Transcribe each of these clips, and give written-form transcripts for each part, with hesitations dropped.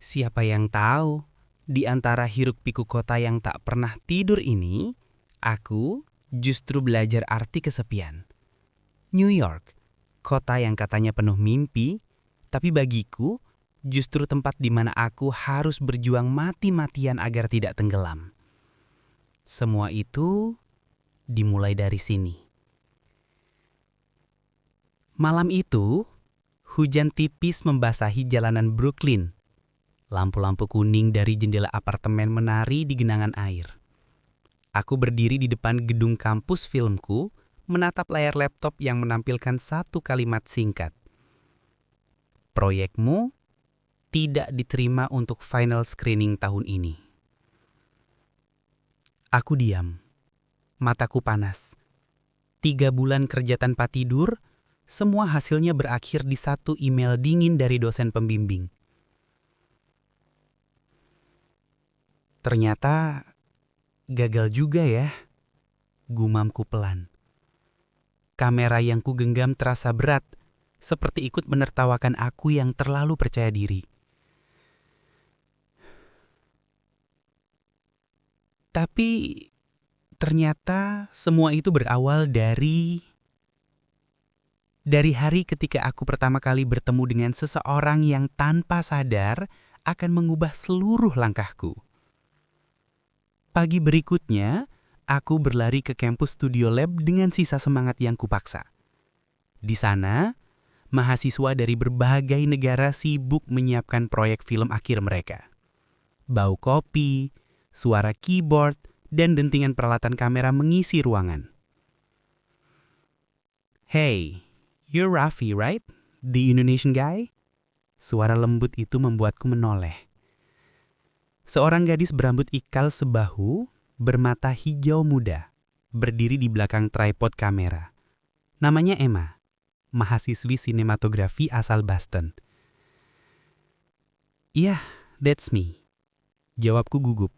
Siapa yang tahu, di antara hiruk-pikuk kota yang tak pernah tidur ini, aku justru belajar arti kesepian. New York, kota yang katanya penuh mimpi, tapi bagiku justru tempat di mana aku harus berjuang mati-matian agar tidak tenggelam. Semua itu dimulai dari sini. Malam itu, hujan tipis membasahi jalanan Brooklyn. Lampu-lampu kuning dari jendela apartemen menari di genangan air. Aku berdiri di depan gedung kampus filmku, menatap layar laptop yang menampilkan satu kalimat singkat. Proyekmu tidak diterima untuk final screening tahun ini. Aku diam. Mataku panas. 3 bulan kerja tanpa tidur, semua hasilnya berakhir di satu email dingin dari dosen pembimbing. Ternyata gagal juga ya, gumamku pelan. Kamera yang kugenggam terasa berat, seperti ikut menertawakan aku yang terlalu percaya diri. Tapi ternyata semua itu berawal dari hari ketika aku pertama kali bertemu dengan seseorang yang tanpa sadar akan mengubah seluruh langkahku. Pagi berikutnya, aku berlari ke kampus Studio Lab dengan sisa semangat yang kupaksa. Di sana, mahasiswa dari berbagai negara sibuk menyiapkan proyek film akhir mereka. Bau kopi, suara keyboard, dan dentingan peralatan kamera mengisi ruangan. Hey, you're Raffi, right? The Indonesian guy? Suara lembut itu membuatku menoleh. Seorang gadis berambut ikal sebahu, bermata hijau muda, berdiri di belakang tripod kamera. Namanya Emma, mahasiswi sinematografi asal Boston. Iya, that's me. Jawabku gugup.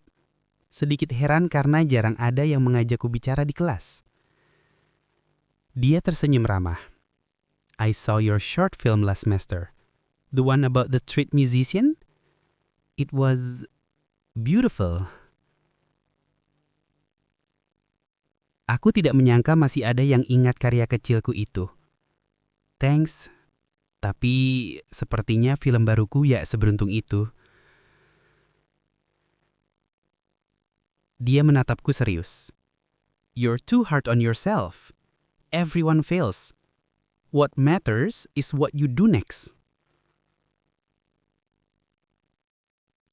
Sedikit heran karena jarang ada yang mengajakku bicara di kelas. Dia tersenyum ramah. I saw your short film last semester. The one about the street musician? It was beautiful. Aku tidak menyangka masih ada yang ingat karya kecilku itu. Thanks, tapi sepertinya film baruku ya seberuntung itu. Dia menatapku serius. You're too hard on yourself. Everyone fails. What matters is what you do next.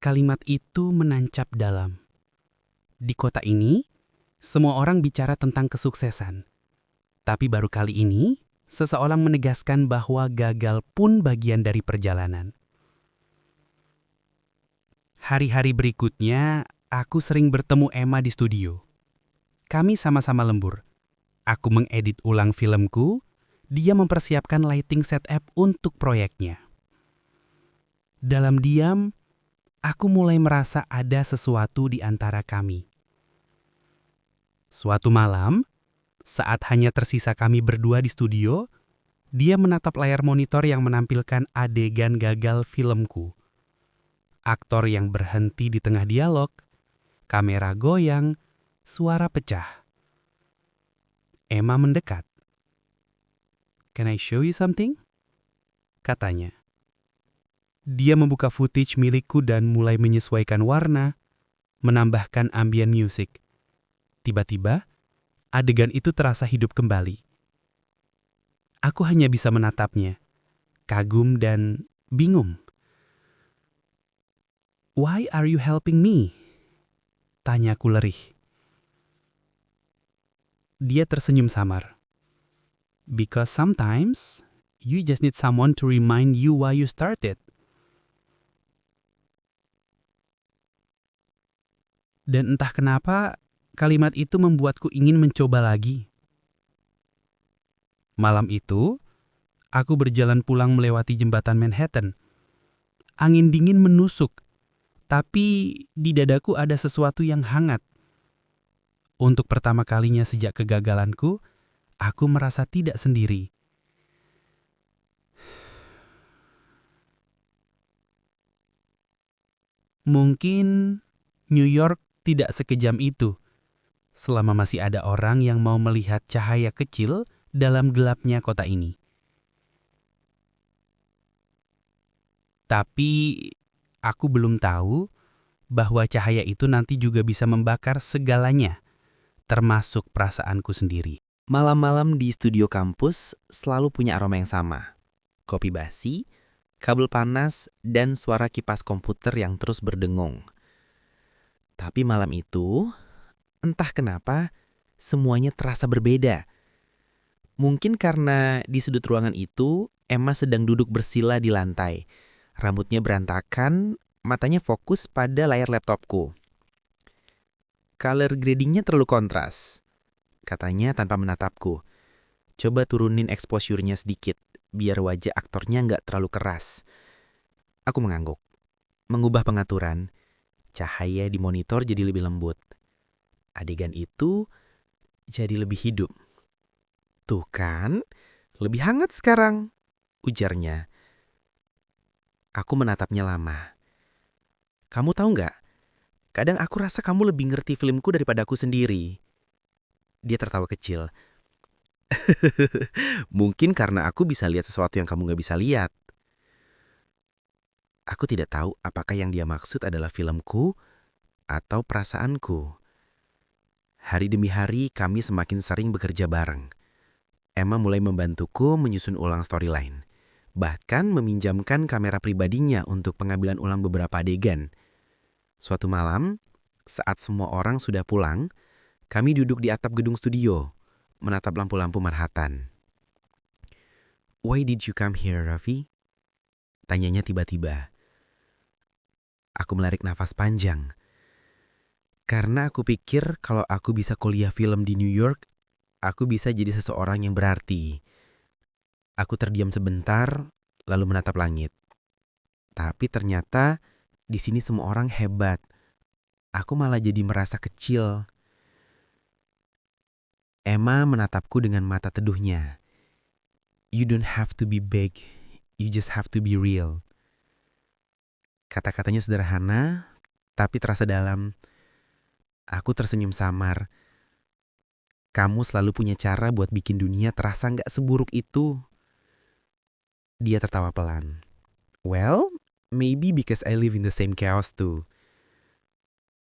Kalimat itu menancap dalam. Di kota ini, semua orang bicara tentang kesuksesan. Tapi baru kali ini, seseorang menegaskan bahwa gagal pun bagian dari perjalanan. Hari-hari berikutnya, aku sering bertemu Emma di studio. Kami sama-sama lembur. Aku mengedit ulang filmku, dia mempersiapkan lighting setup untuk proyeknya. Dalam diam, aku mulai merasa ada sesuatu di antara kami. Suatu malam, saat hanya tersisa kami berdua di studio, dia menatap layar monitor yang menampilkan adegan gagal filmku. Aktor yang berhenti di tengah dialog, kamera goyang, suara pecah. Emma mendekat. Can I show you something? Katanya. Dia membuka footage milikku dan mulai menyesuaikan warna, menambahkan ambient music. Tiba-tiba, adegan itu terasa hidup kembali. Aku hanya bisa menatapnya, kagum dan bingung. Why are you helping me? Tanyaku lerih. Dia tersenyum samar. Because sometimes, you just need someone to remind you why you started. Dan entah kenapa, kalimat itu membuatku ingin mencoba lagi. Malam itu, aku berjalan pulang melewati jembatan Manhattan. Angin dingin menusuk, tapi di dadaku ada sesuatu yang hangat. Untuk pertama kalinya sejak kegagalanku, aku merasa tidak sendiri. Mungkin New York tidak sekejam itu, selama masih ada orang yang mau melihat cahaya kecil dalam gelapnya kota ini. Tapi aku belum tahu bahwa cahaya itu nanti juga bisa membakar segalanya, termasuk perasaanku sendiri. Malam-malam di studio kampus selalu punya aroma yang sama. Kopi basi, kabel panas, dan suara kipas komputer yang terus berdengung. Tapi malam itu, entah kenapa, semuanya terasa berbeda. Mungkin karena di sudut ruangan itu, Emma sedang duduk bersila di lantai. Rambutnya berantakan, matanya fokus pada layar laptopku. Color gradingnya terlalu kontras, katanya tanpa menatapku. Coba turunin exposure-nya sedikit, biar wajah aktornya nggak terlalu keras. Aku mengangguk. Mengubah pengaturan, cahaya di monitor jadi lebih lembut. Adegan itu jadi lebih hidup. Tuh kan, lebih hangat sekarang, ujarnya. Aku menatapnya lama. Kamu tahu nggak, kadang aku rasa kamu lebih ngerti filmku daripada aku sendiri. Dia tertawa kecil. Mungkin karena aku bisa lihat sesuatu yang kamu nggak bisa lihat. Aku tidak tahu apakah yang dia maksud adalah filmku atau perasaanku. Hari demi hari kami semakin sering bekerja bareng. Emma mulai membantuku menyusun ulang storyline. Bahkan meminjamkan kamera pribadinya untuk pengambilan ulang beberapa adegan. Suatu malam, saat semua orang sudah pulang, kami duduk di atap gedung studio, menatap lampu-lampu Manhattan. "Why did you come here, Raffi?" Tanyanya tiba-tiba. Aku menarik nafas panjang. Karena aku pikir kalau aku bisa kuliah film di New York, aku bisa jadi seseorang yang berarti. Aku terdiam sebentar, lalu menatap langit. Tapi ternyata di sini semua orang hebat. Aku malah jadi merasa kecil. Emma menatapku dengan mata teduhnya. You don't have to be big, you just have to be real. Kata-katanya sederhana, tapi terasa dalam. Aku tersenyum samar. Kamu selalu punya cara buat bikin dunia terasa nggak seburuk itu. Dia tertawa pelan. Well, maybe because I live in the same chaos too.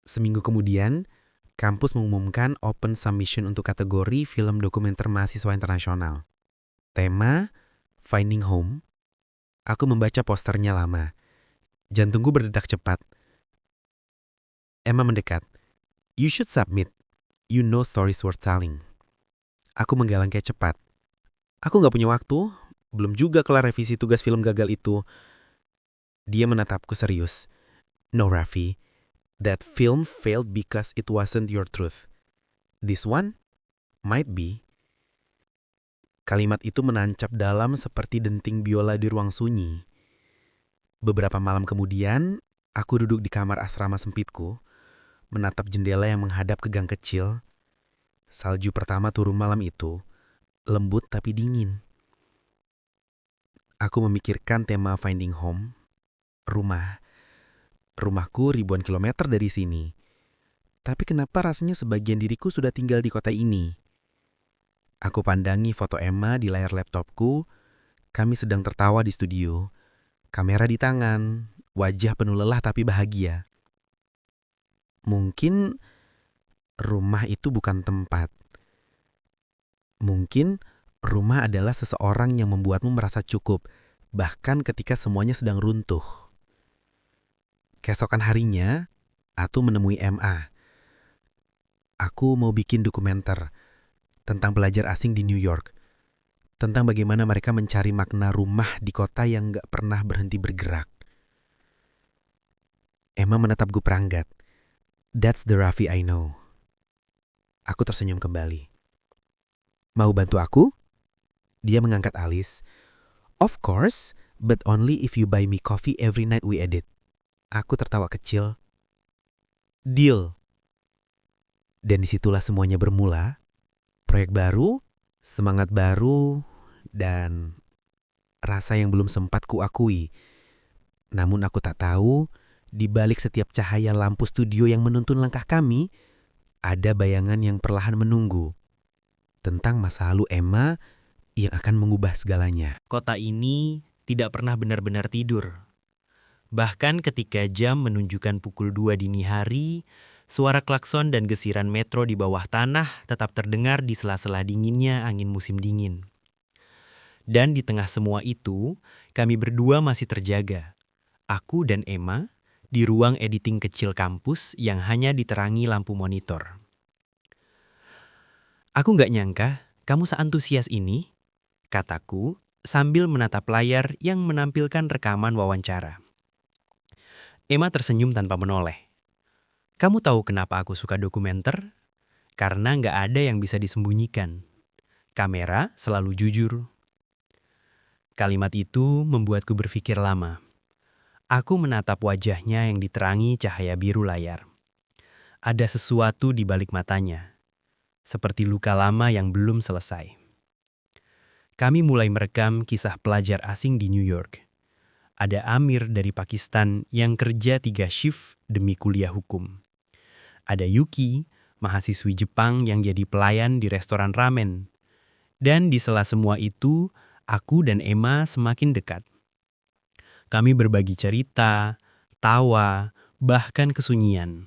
Seminggu kemudian, kampus mengumumkan open submission untuk kategori film dokumenter mahasiswa internasional. Tema, Finding Home. Aku membaca posternya lama. Jantungku berdetak cepat. Emma mendekat. You should submit. You know stories worth telling. Aku menggalang kayak cepat. Aku gak punya waktu, belum juga kelar revisi tugas film gagal itu. Dia menatapku serius. No, Raffi. That film failed because it wasn't your truth. This one might be. Kalimat itu menancap dalam seperti denting biola di ruang sunyi. Beberapa malam kemudian, aku duduk di kamar asrama sempitku, menatap jendela yang menghadap ke gang kecil. Salju pertama turun malam itu, lembut tapi dingin. Aku memikirkan tema Finding Home, rumah. Rumahku ribuan kilometer dari sini. Tapi kenapa rasanya sebagian diriku sudah tinggal di kota ini? Aku pandangi foto Emma di layar laptopku. Kami sedang tertawa di studio. Kamera di tangan, wajah penuh lelah tapi bahagia. Mungkin rumah itu bukan tempat. Mungkin rumah adalah seseorang yang membuatmu merasa cukup, bahkan ketika semuanya sedang runtuh. Keesokan harinya, aku menemui MA. Aku mau bikin dokumenter tentang pelajar asing di New York. Tentang bagaimana mereka mencari makna rumah di kota yang gak pernah berhenti bergerak. Emma menatapku peranggat. That's the Raffi I know. Aku tersenyum kembali. Mau bantu aku? Dia mengangkat alis. Of course, but only if you buy me coffee every night we edit. Aku tertawa kecil. Deal. Dan disitulah semuanya bermula. Proyek baru, semangat baru, dan rasa yang belum sempat kuakui. Namun aku tak tahu Di balik setiap cahaya lampu studio yang menuntun langkah kami, ada bayangan yang perlahan menunggu. Tentang masa lalu Emma yang akan mengubah segalanya. Kota ini tidak pernah benar-benar tidur. Bahkan ketika jam menunjukkan pukul 2 dini hari, suara klakson dan gesiran metro di bawah tanah tetap terdengar di sela-sela dinginnya angin musim dingin. Dan di tengah semua itu, kami berdua masih terjaga. Aku dan Emma di ruang editing kecil kampus yang hanya diterangi lampu monitor. Aku nggak nyangka kamu seantusias ini, kataku sambil menatap layar yang menampilkan rekaman wawancara. Emma tersenyum tanpa menoleh. Kamu tahu kenapa aku suka dokumenter? Karena nggak ada yang bisa disembunyikan. Kamera selalu jujur. Kalimat itu membuatku berpikir lama. Aku menatap wajahnya yang diterangi cahaya biru layar. Ada sesuatu di balik matanya, seperti luka lama yang belum selesai. Kami mulai merekam kisah pelajar asing di New York. Ada Amir dari Pakistan yang kerja 3 shift demi kuliah hukum. Ada Yuki, mahasiswi Jepang yang jadi pelayan di restoran ramen. Dan di sela semua itu, aku dan Emma semakin dekat. Kami berbagi cerita, tawa, bahkan kesunyian.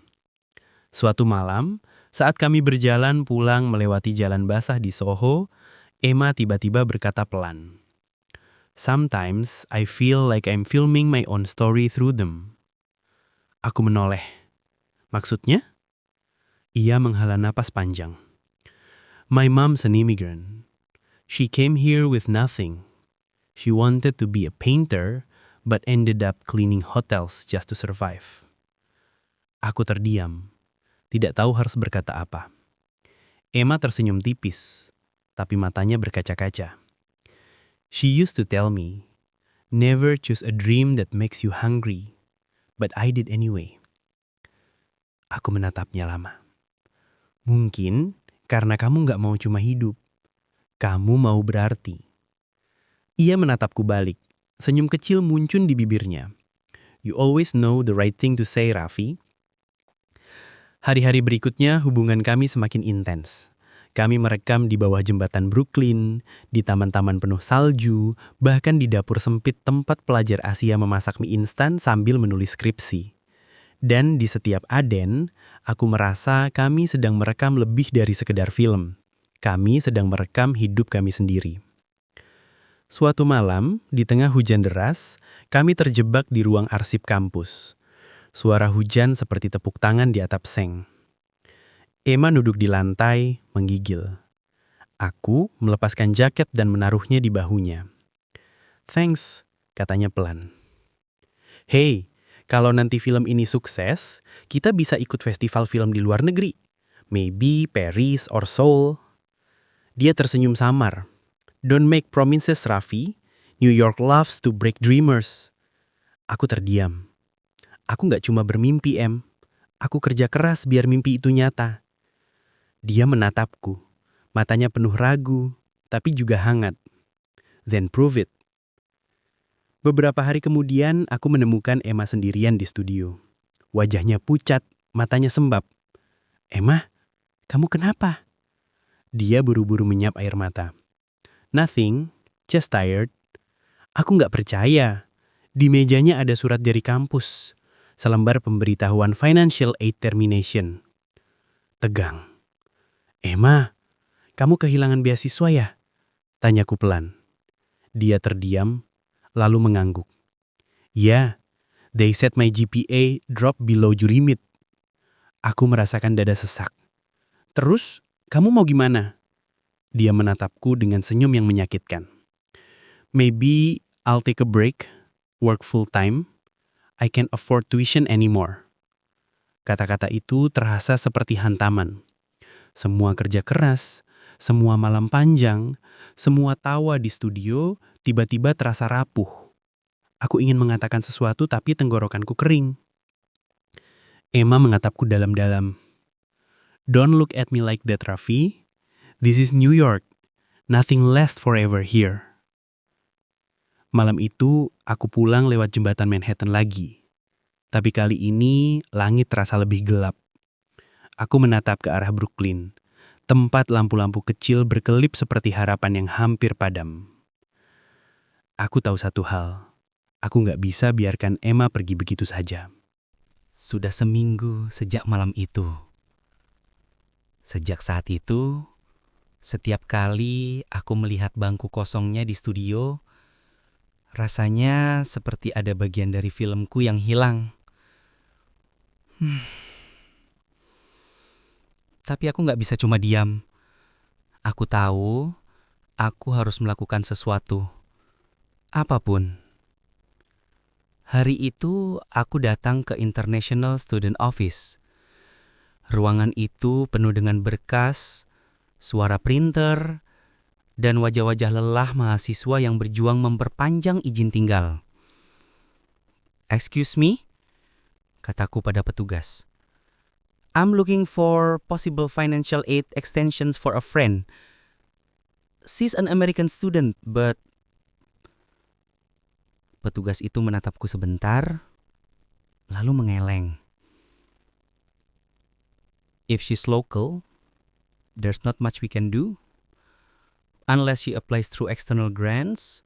Suatu malam, saat kami berjalan pulang melewati jalan basah di Soho, Emma tiba-tiba berkata pelan, "Sometimes I feel like I'm filming my own story through them." Aku menoleh. Maksudnya? Ia menghela napas panjang. My mom's an immigrant. She came here with nothing. She wanted to be a painter, but ended up cleaning hotels just to survive. Aku terdiam, tidak tahu harus berkata apa. Emma tersenyum tipis, tapi matanya berkaca-kaca. She used to tell me, never choose a dream that makes you hungry, but I did anyway. Aku menatapnya lama. Mungkin karena kamu nggak mau cuma hidup, kamu mau berarti. Ia menatapku balik, senyum kecil muncul di bibirnya. You always know the right thing to say, Raffi. Hari-hari berikutnya hubungan kami semakin intens. Kami merekam di bawah jembatan Brooklyn, di taman-taman penuh salju, bahkan di dapur sempit tempat pelajar Asia memasak mie instan sambil menulis skripsi. Dan di setiap aden, aku merasa kami sedang merekam lebih dari sekedar film. Kami sedang merekam hidup kami sendiri. Suatu malam, di tengah hujan deras, kami terjebak di ruang arsip kampus. Suara hujan seperti tepuk tangan di atap seng. Emma duduk di lantai, menggigil. Aku melepaskan jaket dan menaruhnya di bahunya. Thanks, katanya pelan. Hey, kalau nanti film ini sukses, kita bisa ikut festival film di luar negeri. Maybe Paris or Seoul. Dia tersenyum samar. Don't make promises, Raffi. New York loves to break dreamers. Aku terdiam. Aku nggak cuma bermimpi, Em. Aku kerja keras biar mimpi itu nyata. Dia menatapku. Matanya penuh ragu, tapi juga hangat. Then prove it. Beberapa hari kemudian, aku menemukan Emma sendirian di studio. Wajahnya pucat, matanya sembab. Emma, kamu kenapa? Dia buru-buru menyap air mata. Nothing, just tired. Aku nggak percaya. Di mejanya ada surat dari kampus. Selembar pemberitahuan financial aid termination. Tegang. Emma, kamu kehilangan beasiswa ya? Tanyaku pelan. Dia terdiam, lalu mengangguk. Ya, they said my GPA drop below your limit. Aku merasakan dada sesak. Terus, kamu mau gimana? Dia menatapku dengan senyum yang menyakitkan. Maybe I'll take a break, work full time. I can't afford tuition anymore. Kata-kata itu terasa seperti hantaman. Semua kerja keras, semua malam panjang, semua tawa di studio tiba-tiba terasa rapuh. Aku ingin mengatakan sesuatu tapi tenggorokanku kering. Emma mengatapku dalam-dalam. Don't look at me like that, Raffi. This is New York. Nothing lasts forever here. Malam itu, aku pulang lewat jembatan Manhattan lagi. Tapi kali ini langit terasa lebih gelap. Aku menatap ke arah Brooklyn, tempat lampu-lampu kecil berkelip seperti harapan yang hampir padam. Aku tahu satu hal, aku nggak bisa biarkan Emma pergi begitu saja. Sudah seminggu sejak malam itu. Sejak saat itu, setiap kali aku melihat bangku kosongnya di studio, rasanya seperti ada bagian dari filmku yang hilang. Tapi aku nggak bisa cuma diam. Aku tahu aku harus melakukan sesuatu. Apapun. Hari itu aku datang ke International Student Office. Ruangan itu penuh dengan berkas, suara printer, dan wajah-wajah lelah mahasiswa yang berjuang memperpanjang izin tinggal. "Excuse me?" kataku pada petugas. "I'm looking for possible financial aid extensions for a friend. She's an American student, but..." Petugas itu menatapku sebentar, lalu mengeleng. "If she's local, there's not much we can do, unless she applies through external grants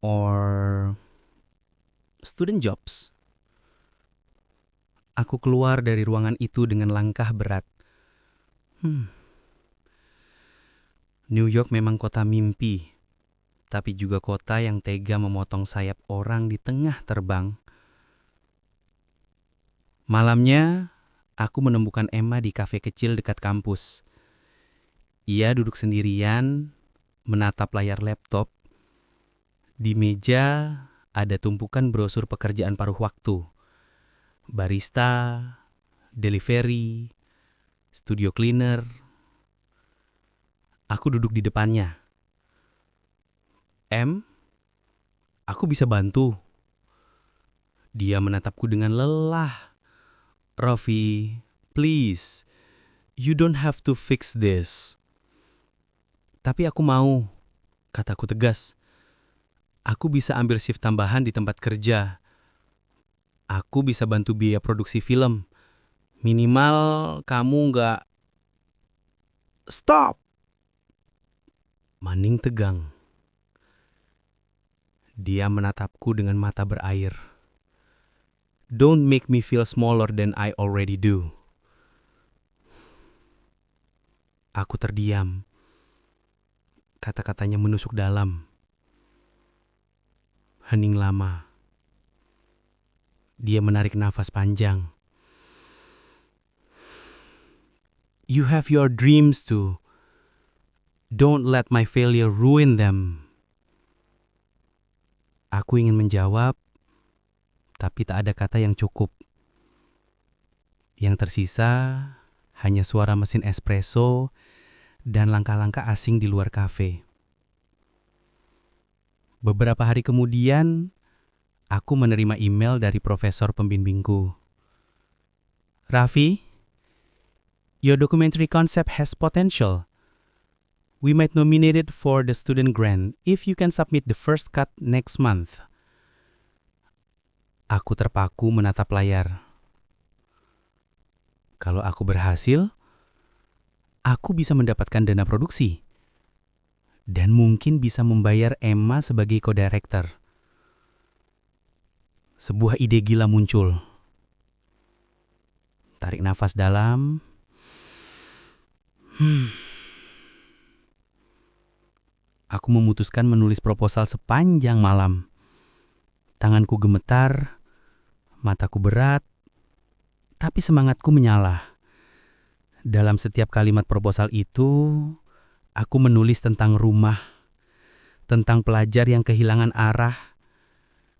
or student jobs." Aku keluar dari ruangan itu dengan langkah berat. New York memang kota mimpi, tapi juga kota yang tega memotong sayap orang di tengah terbang. Malamnya, aku menemukan Emma di kafe kecil dekat kampus. Ia duduk sendirian, menatap layar laptop. Di meja ada tumpukan brosur pekerjaan paruh waktu. Barista, delivery, studio cleaner. Aku duduk di depannya. Aku bisa bantu." Dia menatapku dengan lelah. "Raffi, please, you don't have to fix this." "Tapi aku mau," kataku tegas. "Aku bisa ambil shift tambahan di tempat kerja. Aku bisa bantu biaya produksi film. Minimal kamu nggak..." "Stop!" Maning tegang. Dia menatapku dengan mata berair. "Don't make me feel smaller than I already do." Aku terdiam. Kata-katanya menusuk dalam. Hening lama. Dia menarik nafas panjang. "You have your dreams too. Don't let my failure ruin them." Aku ingin menjawab, tapi tak ada kata yang cukup. Yang tersisa hanya suara mesin espresso dan langkah-langkah asing di luar kafe. Beberapa hari kemudian, aku menerima email dari profesor pembimbingku. "Raffi, your documentary concept has potential. We might nominate it for the student grant if you can submit the first cut next month." Aku terpaku menatap layar. Kalau aku berhasil, aku bisa mendapatkan dana produksi. Dan mungkin bisa membayar Emma sebagai co-director. Sebuah ide gila muncul. Tarik nafas dalam. Aku memutuskan menulis proposal sepanjang malam. Tanganku gemetar, mataku berat, tapi semangatku menyala. Dalam setiap kalimat proposal itu, aku menulis tentang rumah, tentang pelajar yang kehilangan arah,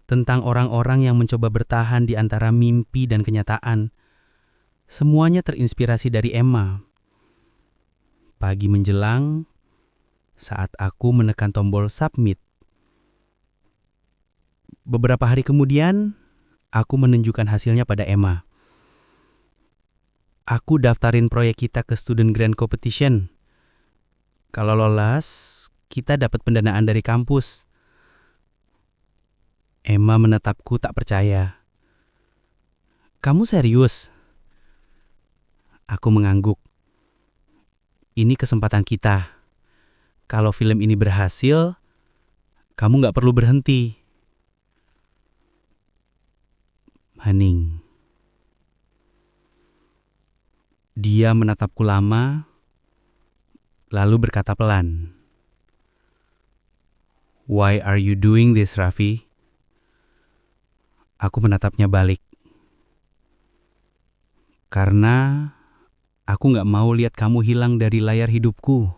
tentang orang-orang yang mencoba bertahan di antara mimpi dan kenyataan. Semuanya terinspirasi dari Emma. Pagi menjelang, saat aku menekan tombol submit. Beberapa hari kemudian, aku menunjukkan hasilnya pada Emma. "Aku daftarin proyek kita ke Student Grant Competition. Kalau lolos, kita dapat pendanaan dari kampus." Emma menatapku tak percaya. Kamu serius? Aku mengangguk. Ini kesempatan kita. Kalau film ini berhasil, kamu nggak perlu berhenti. Hening. Dia menatapku lama, lalu berkata pelan. Why are you doing this, Raffi? Aku menatapnya balik. Karena aku nggak mau lihat kamu hilang dari layar hidupku.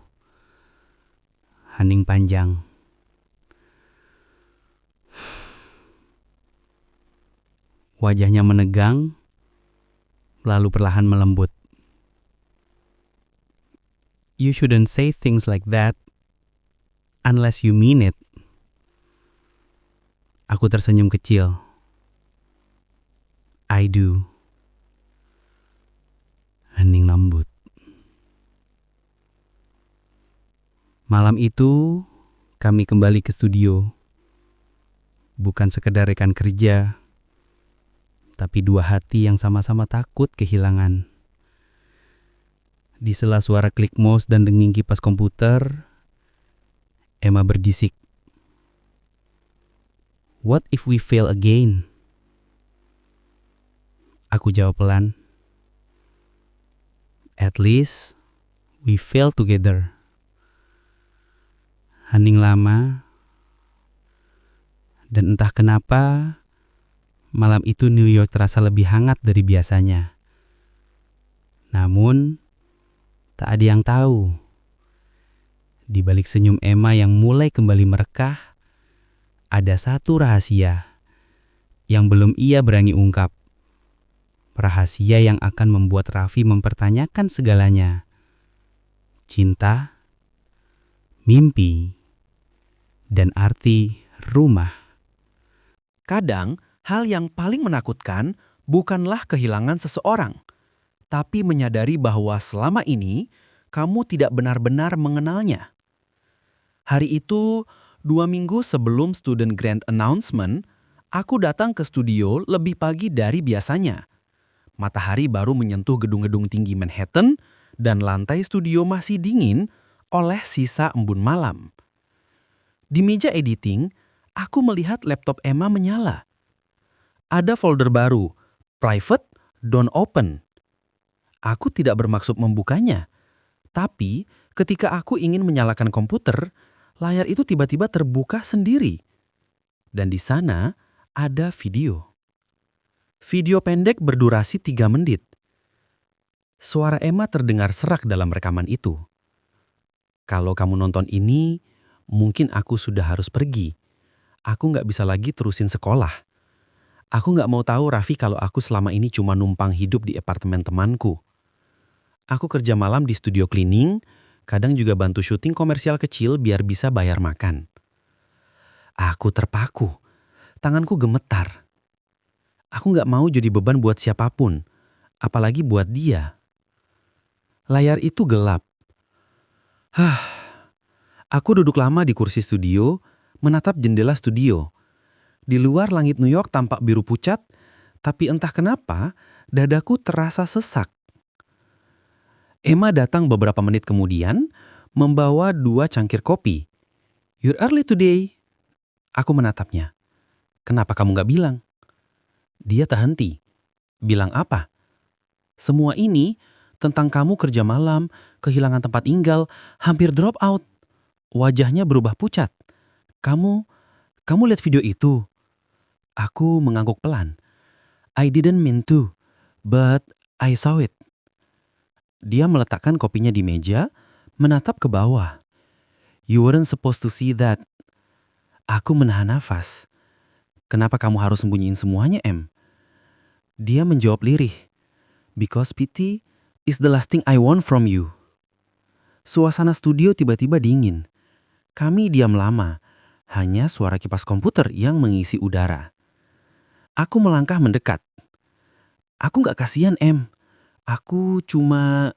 Hening panjang. Wajahnya menegang, lalu perlahan melembut. You shouldn't say things like that unless you mean it. Aku tersenyum kecil. I do. Hening lembut. Malam itu, kami kembali ke studio. Bukan sekedar rekan kerja, tapi dua hati yang sama-sama takut kehilangan. Di sela suara klik mouse dan denging kipas komputer, Emma berdisik. What if we fail again? Aku jawab pelan. At least, we fail together. Hening lama, dan entah kenapa, malam itu New York terasa lebih hangat dari biasanya. Namun, tak ada yang tahu. Di balik senyum Emma yang mulai kembali merekah, ada satu rahasia yang belum ia berani ungkap. Rahasia yang akan membuat Raffi mempertanyakan segalanya. Cinta, mimpi, dan arti rumah. Kadang, hal yang paling menakutkan bukanlah kehilangan seseorang, tapi menyadari bahwa selama ini kamu tidak benar-benar mengenalnya. Hari itu, 2 minggu sebelum student grant announcement, aku datang ke studio lebih pagi dari biasanya. Matahari baru menyentuh gedung-gedung tinggi Manhattan dan lantai studio masih dingin oleh sisa embun malam. Di meja editing, aku melihat laptop Emma menyala. Ada folder baru, private, don't open. Aku tidak bermaksud membukanya, tapi ketika aku ingin menyalakan komputer, layar itu tiba-tiba terbuka sendiri. Dan di sana ada video. Video pendek berdurasi 3 menit. Suara Emma terdengar serak dalam rekaman itu. Kalau kamu nonton ini, mungkin aku sudah harus pergi. Aku nggak bisa lagi terusin sekolah. Aku nggak mau tahu Raffi kalau aku selama ini cuma numpang hidup di apartemen temanku. Aku kerja malam di studio cleaning, kadang juga bantu syuting komersial kecil biar bisa bayar makan. Aku terpaku, tanganku gemetar. Aku nggak mau jadi beban buat siapapun, apalagi buat dia. Layar itu gelap. Aku duduk lama di kursi studio, menatap jendela studio. Di luar langit New York tampak biru pucat, tapi entah kenapa dadaku terasa sesak. Emma datang beberapa menit kemudian, membawa 2 cangkir kopi. You're early today. Aku menatapnya. Kenapa kamu nggak bilang? Dia tak henti. Bilang apa? Semua ini tentang kamu kerja malam, kehilangan tempat tinggal, hampir drop out. Wajahnya berubah pucat. Kamu lihat video itu? Aku mengangguk pelan. I didn't mean to, but I saw it. Dia meletakkan kopinya di meja, menatap ke bawah. You weren't supposed to see that. Aku menahan nafas. Kenapa kamu harus sembunyiin semuanya, Em? Dia menjawab lirih. Because pity is the last thing I want from you. Suasana studio tiba-tiba dingin. Kami diam lama. Hanya suara kipas komputer yang mengisi udara. Aku melangkah mendekat. Aku gak kasihan, Em. Aku cuma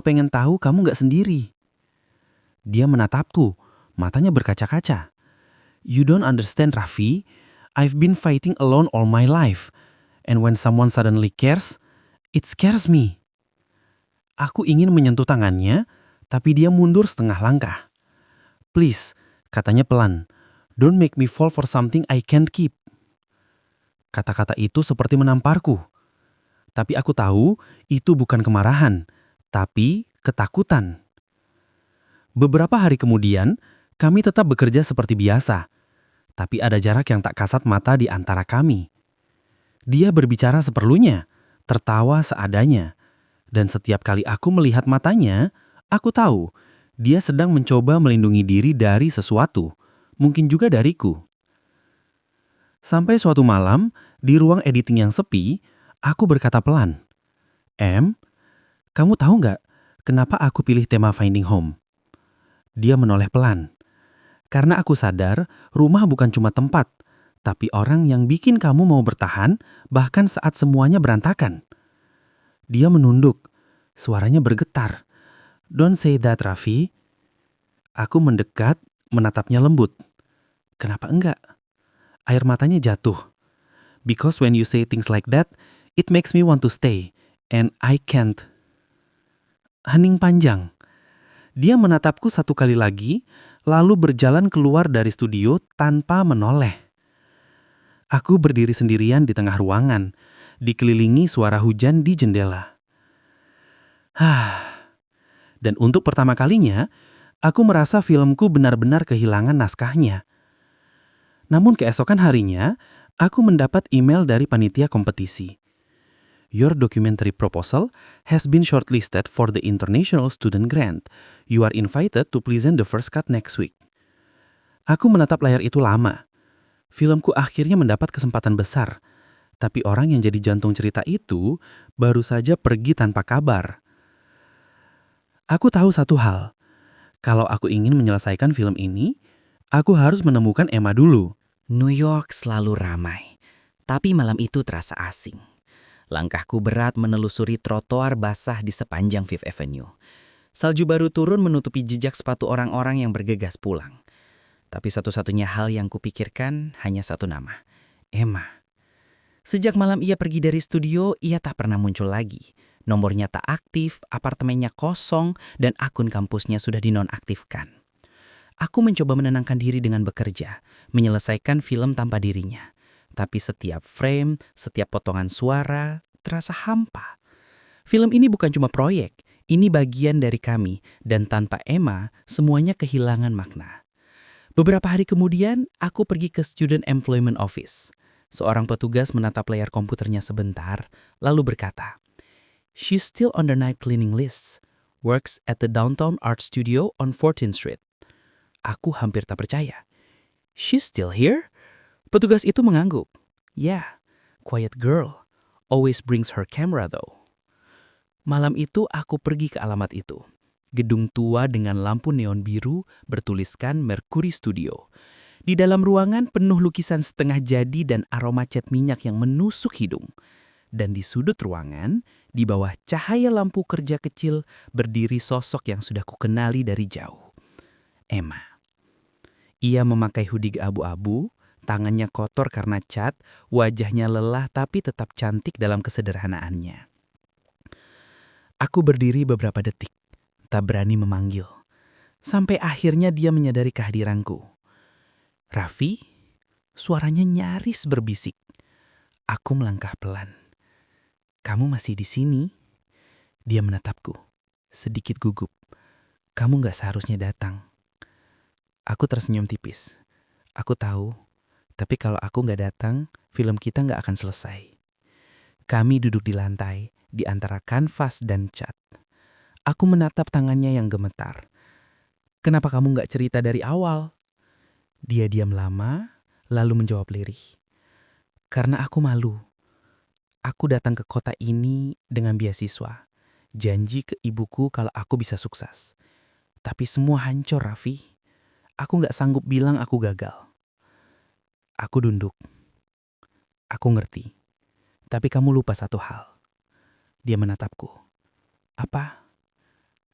pengen tahu kamu gak sendiri. Dia menatapku, matanya berkaca-kaca. You don't understand, Raffi. I've been fighting alone all my life. And when someone suddenly cares, it scares me. Aku ingin menyentuh tangannya, tapi dia mundur setengah langkah. Please, katanya pelan. Don't make me fall for something I can't keep. Kata-kata itu seperti menamparku. Tapi aku tahu itu bukan kemarahan, tapi ketakutan. Beberapa hari kemudian, kami tetap bekerja seperti biasa. Tapi ada jarak yang tak kasat mata di antara kami. Dia berbicara seperlunya, tertawa seadanya. Dan setiap kali aku melihat matanya, aku tahu dia sedang mencoba melindungi diri dari sesuatu, mungkin juga dariku. Sampai suatu malam, di ruang editing yang sepi, aku berkata pelan, kamu tahu nggak kenapa aku pilih tema Finding Home? Dia menoleh pelan. Karena aku sadar rumah bukan cuma tempat, tapi orang yang bikin kamu mau bertahan bahkan saat semuanya berantakan. Dia menunduk, suaranya bergetar. Don't say that, Raffi. Aku mendekat, menatapnya lembut. Kenapa enggak? Air matanya jatuh. Because when you say things like that, it makes me want to stay, and I can't. Hening panjang. Dia menatapku satu kali lagi, lalu berjalan keluar dari studio tanpa menoleh. Aku berdiri sendirian di tengah ruangan, dikelilingi suara hujan di jendela. Dan untuk pertama kalinya, aku merasa filmku benar-benar kehilangan naskahnya. Namun keesokan harinya, aku mendapat email dari panitia kompetisi. Your documentary proposal has been shortlisted for the International Student Grant. You are invited to present the first cut next week. Aku menatap layar itu lama. Filmku akhirnya mendapat kesempatan besar. Tapi orang yang jadi jantung cerita itu baru saja pergi tanpa kabar. Aku tahu satu hal. Kalau aku ingin menyelesaikan film ini, aku harus menemukan Emma dulu. New York selalu ramai, tapi malam itu terasa asing. Langkahku berat menelusuri trotoar basah di sepanjang Fifth Avenue. Salju baru turun menutupi jejak sepatu orang-orang yang bergegas pulang. Tapi satu-satunya hal yang kupikirkan hanya satu nama, Emma. Sejak malam ia pergi dari studio, ia tak pernah muncul lagi. Nomornya tak aktif, apartemennya kosong, dan akun kampusnya sudah dinonaktifkan. Aku mencoba menenangkan diri dengan bekerja, menyelesaikan film tanpa dirinya. Tapi setiap frame, setiap potongan suara, terasa hampa. Film ini bukan cuma proyek, ini bagian dari kami, dan tanpa Emma, semuanya kehilangan makna. Beberapa hari kemudian, aku pergi ke Student Employment Office. Seorang petugas menatap layar komputernya sebentar, lalu berkata, "She's still on the night cleaning list. Works at the Downtown Art Studio on 14th Street." Aku hampir tak percaya. "She's still here?" Petugas itu mengangguk. "Yeah, quiet girl. Always brings her camera though." Malam itu aku pergi ke alamat itu. Gedung tua dengan lampu neon biru bertuliskan Mercury Studio. Di dalam ruangan penuh lukisan setengah jadi dan aroma cat minyak yang menusuk hidung. Dan di sudut ruangan, di bawah cahaya lampu kerja kecil, berdiri sosok yang sudah kukenali dari jauh. Emma. Ia memakai hoodie abu-abu, tangannya kotor karena cat, wajahnya lelah tapi tetap cantik dalam kesederhanaannya. Aku berdiri beberapa detik, tak berani memanggil. Sampai akhirnya dia menyadari kehadiranku. "Raffi?" Suaranya nyaris berbisik. Aku melangkah pelan. "Kamu masih di sini?" Dia menatapku, sedikit gugup. "Kamu gak seharusnya datang." Aku tersenyum tipis. Aku tahu, tapi kalau aku gak datang, film kita gak akan selesai. Kami duduk di lantai, di antara kanvas dan cat. Aku menatap tangannya yang gemetar. "Kenapa kamu gak cerita dari awal?" Dia diam lama, lalu menjawab lirih. "Karena aku malu. Aku datang ke kota ini dengan beasiswa. Janji ke ibuku kalau aku bisa sukses. Tapi semua hancur, Raffi. Aku gak sanggup bilang aku gagal." Aku dunduk. "Aku ngerti. Tapi kamu lupa satu hal." Dia menatapku. "Apa?"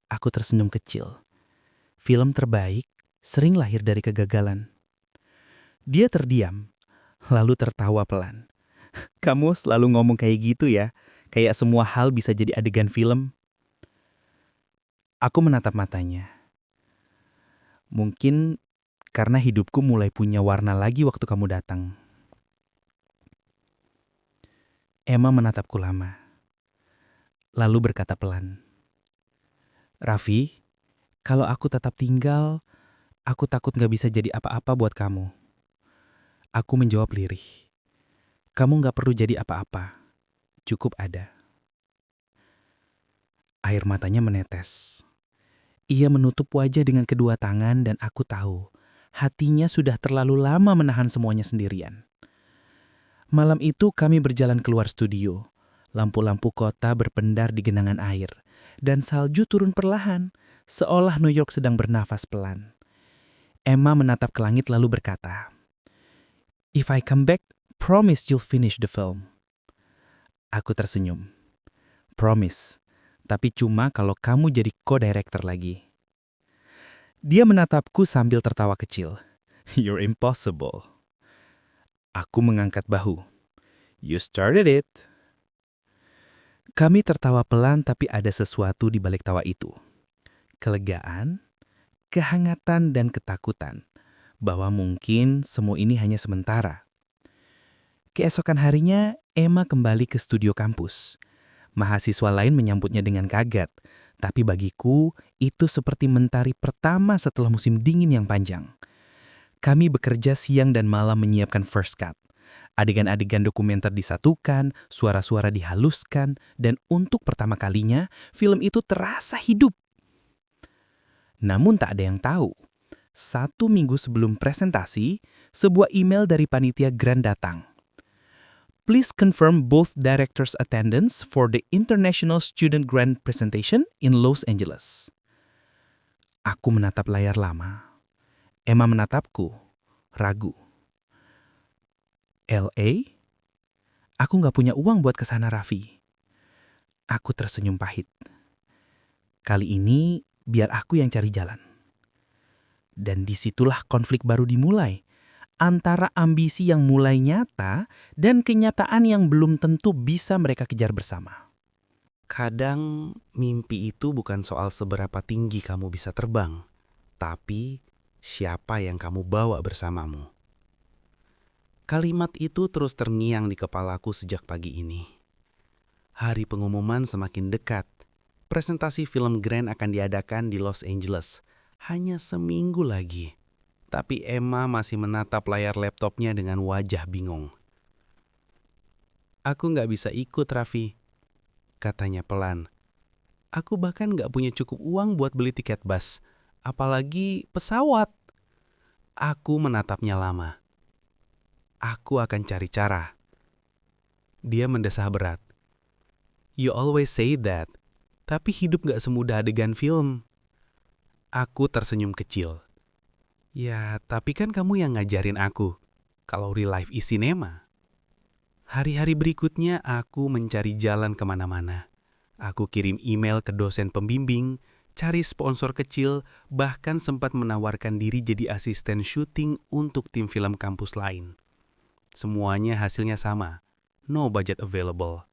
Aku tersenyum kecil. Film terbaik sering lahir dari kegagalan. Dia terdiam, lalu tertawa pelan. Kamu selalu ngomong kayak gitu ya, kayak semua hal bisa jadi adegan film. Aku menatap matanya. Mungkin karena hidupku mulai punya warna lagi waktu kamu datang. Emma menatapku lama, lalu berkata pelan, Raffi, kalau aku tetap tinggal, aku takut gak bisa jadi apa-apa buat kamu. Aku menjawab lirih. Kamu gak perlu jadi apa-apa, cukup ada. Air matanya menetes. Ia menutup wajah dengan kedua tangan dan aku tahu, hatinya sudah terlalu lama menahan semuanya sendirian. Malam itu kami berjalan keluar studio. Lampu-lampu kota berpendar di genangan air, dan salju turun perlahan, seolah New York sedang bernafas pelan. Emma menatap ke langit lalu berkata, If I come back, promise you'll finish the film. Aku tersenyum. Promise, tapi cuma kalau kamu jadi co-director lagi. Dia menatapku sambil tertawa kecil. You're impossible. Aku mengangkat bahu. You started it. Kami tertawa pelan tapi ada sesuatu di balik tawa itu. Kelegaan, kehangatan dan ketakutan. Bahwa mungkin semua ini hanya sementara. Keesokan harinya, Emma kembali ke studio kampus. Mahasiswa lain menyambutnya dengan kaget, tapi bagiku itu seperti mentari pertama setelah musim dingin yang panjang. Kami bekerja siang dan malam menyiapkan first cut. Adegan-adegan dokumenter disatukan, suara-suara dihaluskan, dan untuk pertama kalinya, film itu terasa hidup. Namun tak ada yang tahu. 1 minggu sebelum presentasi, sebuah email dari panitia Grand datang. Please confirm both directors' attendance for the International Student Grant Presentation in Los Angeles. Aku menatap layar lama. Emma menatapku, ragu. LA? Aku gak punya uang buat kesana, Raffi. Aku tersenyum pahit. Kali ini, biar aku yang cari jalan. Dan disitulah konflik baru dimulai, antara ambisi yang mulai nyata dan kenyataan yang belum tentu bisa mereka kejar bersama. Kadang mimpi itu bukan soal seberapa tinggi kamu bisa terbang, tapi siapa yang kamu bawa bersamamu. Kalimat itu terus terngiang di kepalaku sejak pagi ini. Hari pengumuman semakin dekat. Presentasi film Grant akan diadakan di Los Angeles. Hanya seminggu lagi. Tapi Emma masih menatap layar laptopnya dengan wajah bingung. Aku gak bisa ikut, Raffi, katanya pelan. Aku bahkan gak punya cukup uang buat beli tiket bus, apalagi pesawat. Aku menatapnya lama. Aku akan cari cara. Dia mendesah berat. You always say that, tapi hidup gak semudah adegan film. Aku tersenyum kecil. Ya, tapi kan kamu yang ngajarin aku kalau real life is cinema. Hari-hari berikutnya aku mencari jalan kemana-mana. Aku kirim email ke dosen pembimbing, cari sponsor kecil, bahkan sempat menawarkan diri jadi asisten syuting untuk tim film kampus lain. Semuanya hasilnya sama, no budget available.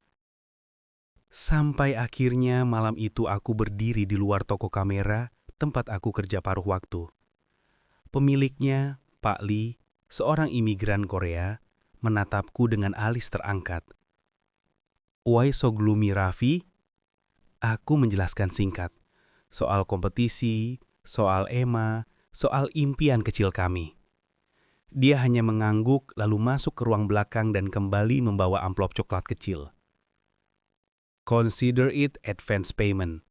Sampai akhirnya malam itu aku berdiri di luar toko kamera, tempat aku kerja paruh waktu. Pemiliknya, Pak Lee, seorang imigran Korea, menatapku dengan alis terangkat. Why so gloomy, Raffi? Aku menjelaskan singkat. Soal kompetisi, soal Emma, soal impian kecil kami. Dia hanya mengangguk lalu masuk ke ruang belakang dan kembali membawa amplop coklat kecil. Consider it advance payment.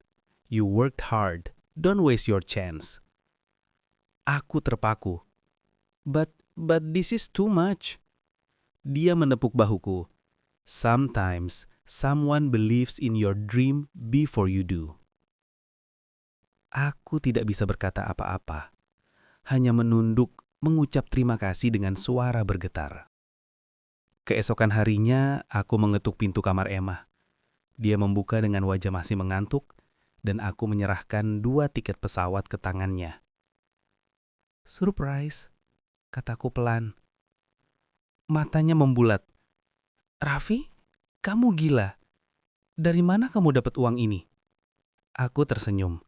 You worked hard. Don't waste your chance. Aku terpaku. But this is too much. Dia menepuk bahuku. Sometimes someone believes in your dream before you do. Aku tidak bisa berkata apa-apa. Hanya menunduk, mengucap terima kasih dengan suara bergetar. Keesokan harinya, aku mengetuk pintu kamar Emma. Dia membuka dengan wajah masih mengantuk, dan aku menyerahkan 2 tiket pesawat ke tangannya. Surprise, kataku pelan. Matanya membulat. Raffi, kamu gila. Dari mana kamu dapat uang ini? Aku tersenyum.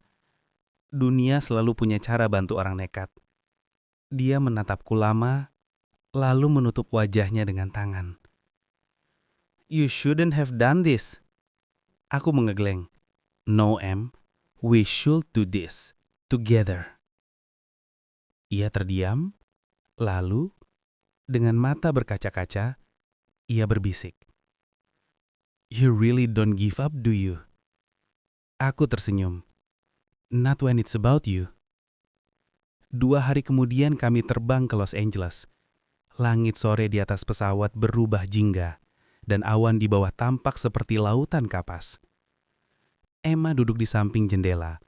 Dunia selalu punya cara bantu orang nekat. Dia menatapku lama, lalu menutup wajahnya dengan tangan. You shouldn't have done this. Aku mengegleng. No, Em. We should do this together. Ia terdiam, lalu dengan mata berkaca-kaca, ia berbisik. You really don't give up, do you? Aku tersenyum. Not when it's about you. 2 hari kemudian kami terbang ke Los Angeles. Langit sore di atas pesawat berubah jingga, dan awan di bawah tampak seperti lautan kapas. Emma duduk di samping jendela,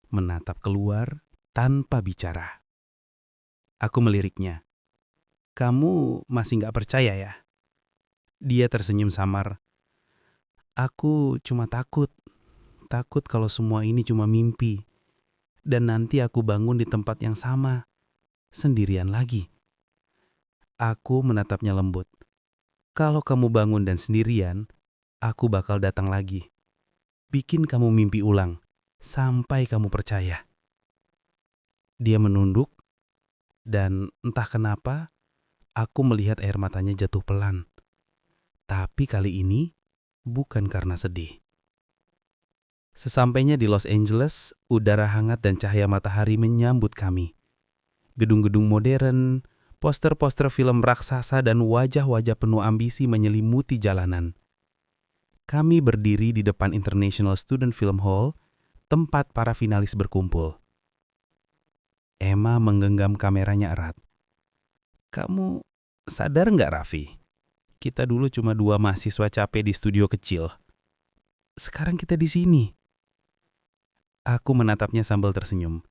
menatap keluar tanpa bicara. Aku meliriknya. Kamu masih nggak percaya ya? Dia tersenyum samar. Aku cuma takut kalau semua ini cuma mimpi. Dan nanti aku bangun di tempat yang sama, sendirian lagi. Aku menatapnya lembut. Kalau kamu bangun dan sendirian, aku bakal datang lagi. Bikin kamu mimpi ulang, sampai kamu percaya. Dia menunduk, dan entah kenapa, aku melihat air matanya jatuh pelan. Tapi kali ini, bukan karena sedih. Sesampainya di Los Angeles, udara hangat dan cahaya matahari menyambut kami. Gedung-gedung modern, poster-poster film raksasa dan wajah-wajah penuh ambisi menyelimuti jalanan. Kami berdiri di depan International Student Film Hall, tempat para finalis berkumpul. Emma menggenggam kameranya erat. Kamu sadar nggak, Raffi? Kita dulu cuma 2 mahasiswa capek di studio kecil. Sekarang kita di sini. Aku menatapnya sambil tersenyum.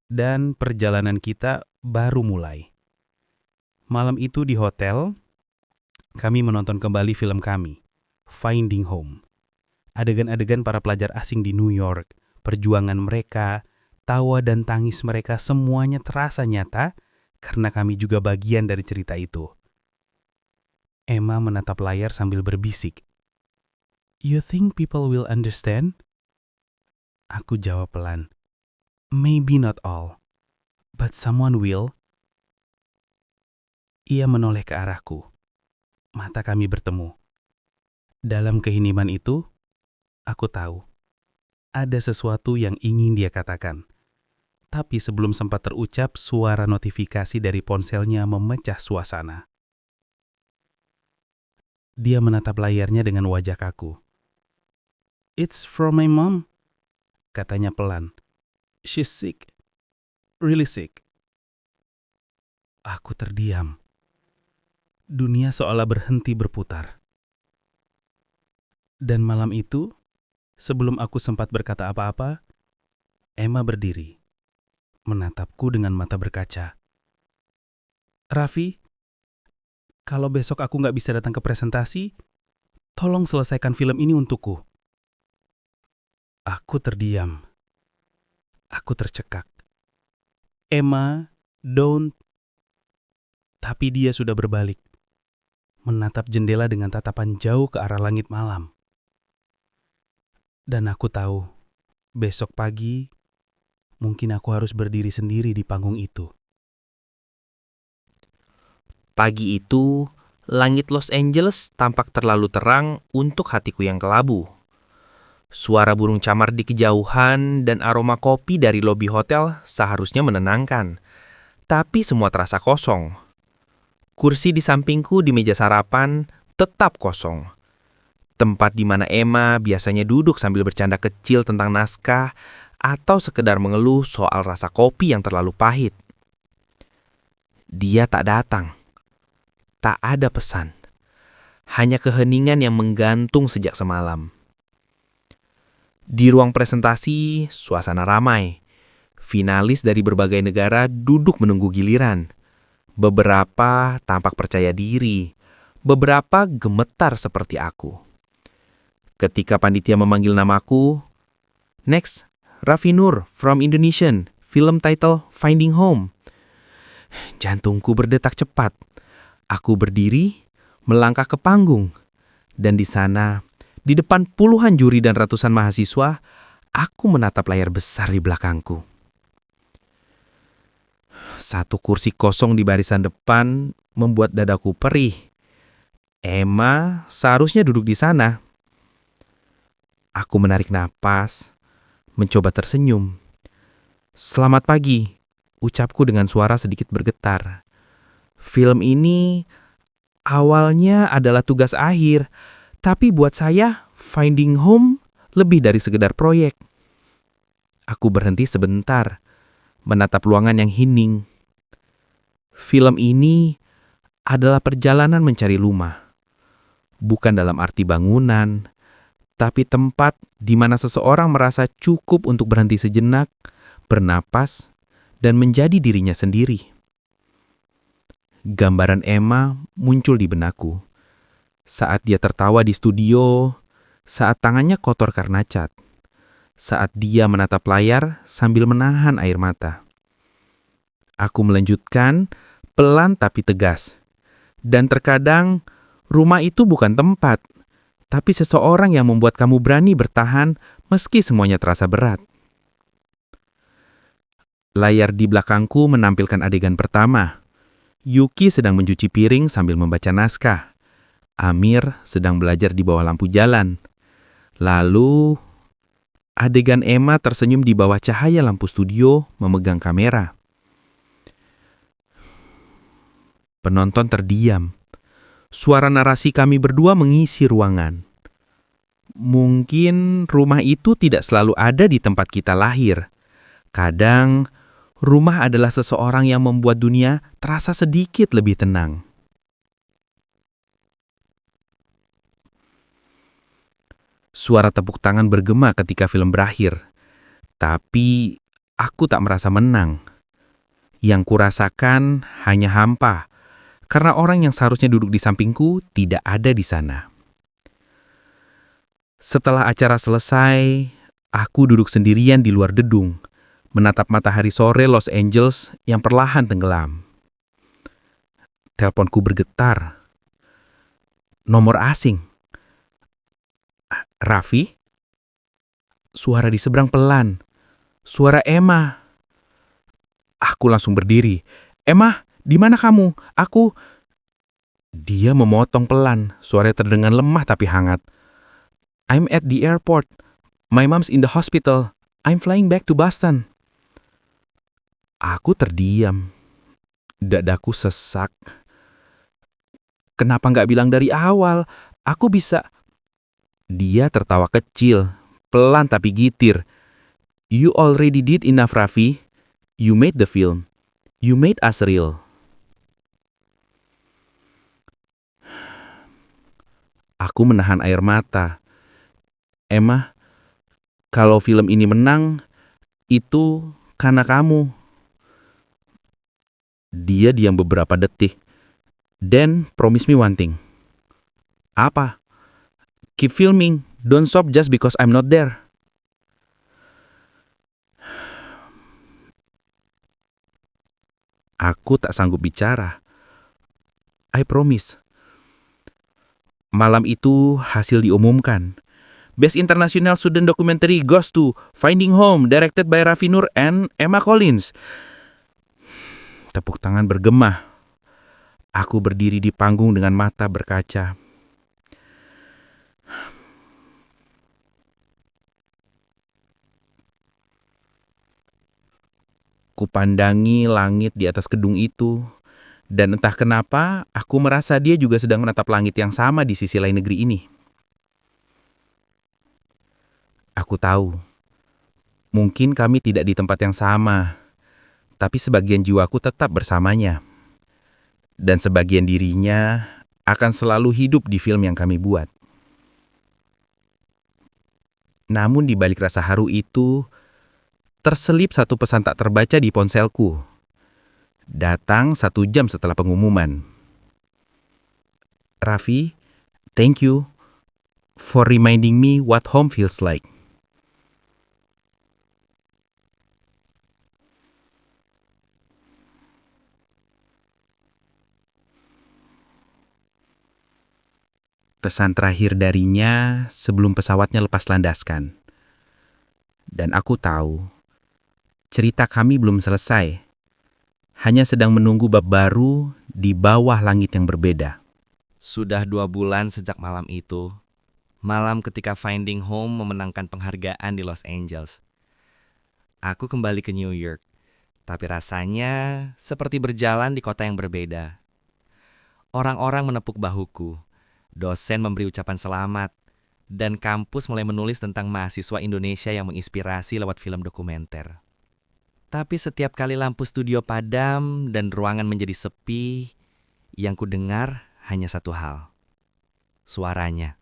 Dan perjalanan kita baru mulai. Malam itu di hotel, kami menonton kembali film kami, Finding Home. Adegan-adegan para pelajar asing di New York, perjuangan mereka, tawa dan tangis mereka semuanya terasa nyata karena kami juga bagian dari cerita itu. Emma menatap layar sambil berbisik. You think people will understand? Aku jawab pelan. Maybe not all, but someone will. Ia menoleh ke arahku. Mata kami bertemu. Dalam keheningan itu, aku tahu. Ada sesuatu yang ingin dia katakan. Tapi sebelum sempat terucap, suara notifikasi dari ponselnya memecah suasana. Dia menatap layarnya dengan wajah kaku. It's from my mom, katanya pelan. She's sick. Really sick. Aku terdiam. Dunia seolah berhenti berputar. Dan malam itu, sebelum aku sempat berkata apa-apa, Emma berdiri, menatapku dengan mata berkaca. Raffi, kalau besok aku nggak bisa datang ke presentasi, tolong selesaikan film ini untukku. Aku terdiam. Aku tercekak. Emma, don't. Tapi dia sudah berbalik, menatap jendela dengan tatapan jauh ke arah langit malam. Dan aku tahu, besok pagi, mungkin aku harus berdiri sendiri di panggung itu. Pagi itu, langit Los Angeles tampak terlalu terang untuk hatiku yang kelabu. Suara burung camar di kejauhan dan aroma kopi dari lobi hotel seharusnya menenangkan. Tapi semua terasa kosong. Kursi di sampingku di meja sarapan tetap kosong. Tempat di mana Emma biasanya duduk sambil bercanda kecil tentang naskah atau sekedar mengeluh soal rasa kopi yang terlalu pahit. Dia tak datang. Tak ada pesan. Hanya keheningan yang menggantung sejak semalam. Di ruang presentasi, suasana ramai. Finalis dari berbagai negara duduk menunggu giliran. Beberapa tampak percaya diri, beberapa gemetar seperti aku. Ketika panitia memanggil namaku, "Next, Raffi Nur from Indonesian, film title Finding Home." Jantungku berdetak cepat. Aku berdiri, melangkah ke panggung. Dan di sana, di depan puluhan juri dan ratusan mahasiswa, aku menatap layar besar di belakangku. Satu kursi kosong di barisan depan membuat dadaku perih. Emma seharusnya duduk di sana. Aku menarik napas, mencoba tersenyum. "Selamat pagi," ucapku dengan suara sedikit bergetar. Film ini awalnya adalah tugas akhir, tapi buat saya, Finding Home lebih dari sekedar proyek. Aku berhenti sebentar, menatap ruangan yang hening. Film ini adalah perjalanan mencari rumah. Bukan dalam arti bangunan, tapi tempat di mana seseorang merasa cukup untuk berhenti sejenak, bernapas, dan menjadi dirinya sendiri. Gambaran Emma muncul di benakku. Saat dia tertawa di studio, saat tangannya kotor karena cat, saat dia menatap layar sambil menahan air mata. Aku melanjutkan, pelan tapi tegas. Dan terkadang, rumah itu bukan tempat, tapi seseorang yang membuat kamu berani bertahan meski semuanya terasa berat. Layar di belakangku menampilkan adegan pertama. Yuki sedang mencuci piring sambil membaca naskah. Amir sedang belajar di bawah lampu jalan. Lalu, adegan Emma tersenyum di bawah cahaya lampu studio memegang kamera. Penonton terdiam. Suara narasi kami berdua mengisi ruangan. Mungkin rumah itu tidak selalu ada di tempat kita lahir. Kadang, rumah adalah seseorang yang membuat dunia terasa sedikit lebih tenang. Suara tepuk tangan bergema ketika film berakhir. Tapi, aku tak merasa menang. Yang kurasakan hanya hampa, karena orang yang seharusnya duduk di sampingku tidak ada di sana. Setelah acara selesai, aku duduk sendirian di luar gedung, menatap matahari sore Los Angeles yang perlahan tenggelam. Teleponku bergetar. Nomor asing. "Raffi?" Suara di seberang pelan. Suara Emma. Aku langsung berdiri. "Emma, di mana kamu? Aku..." Dia memotong pelan, suaranya terdengar lemah tapi hangat. "I'm at the airport. My mom's in the hospital. I'm flying back to Boston." Aku terdiam. Dadaku sesak. "Kenapa nggak bilang dari awal? Aku bisa..." Dia tertawa kecil, pelan tapi gitir. "You already did enough, Raffi. You made the film. You made us real." Aku menahan air mata. "Emma, kalau film ini menang, itu karena kamu." Dia diam beberapa detik. "Then promise me one thing." "Apa?" "Keep filming. Don't stop just because I'm not there." Aku tak sanggup bicara. "I promise." Malam itu hasil diumumkan. Best International Student Documentary goes to Finding Home, directed by Raffi Nur and Emma Collins. Tepuk tangan bergema. Aku berdiri di panggung dengan mata berkaca. Kupandangi langit di atas gedung itu, dan entah kenapa aku merasa dia juga sedang menatap langit yang sama di sisi lain negeri ini. Aku tahu, mungkin kami tidak di tempat yang sama, tapi sebagian jiwaku tetap bersamanya. Dan sebagian dirinya akan selalu hidup di film yang kami buat. Namun di balik rasa haru itu, terselip satu pesan tak terbaca di ponselku. Datang 1 jam setelah pengumuman. "Raffi, thank you for reminding me what home feels like." Pesan terakhir darinya sebelum pesawatnya lepas landaskan. Dan aku tahu, cerita kami belum selesai. Hanya sedang menunggu bab baru di bawah langit yang berbeda. Sudah 2 bulan sejak malam itu. Malam ketika Finding Home memenangkan penghargaan di Los Angeles. Aku kembali ke New York, tapi rasanya seperti berjalan di kota yang berbeda. Orang-orang menepuk bahuku, dosen memberi ucapan selamat, dan kampus mulai menulis tentang mahasiswa Indonesia yang menginspirasi lewat film dokumenter. Tapi setiap kali lampu studio padam dan ruangan menjadi sepi, yang ku dengar hanya satu hal. Suaranya.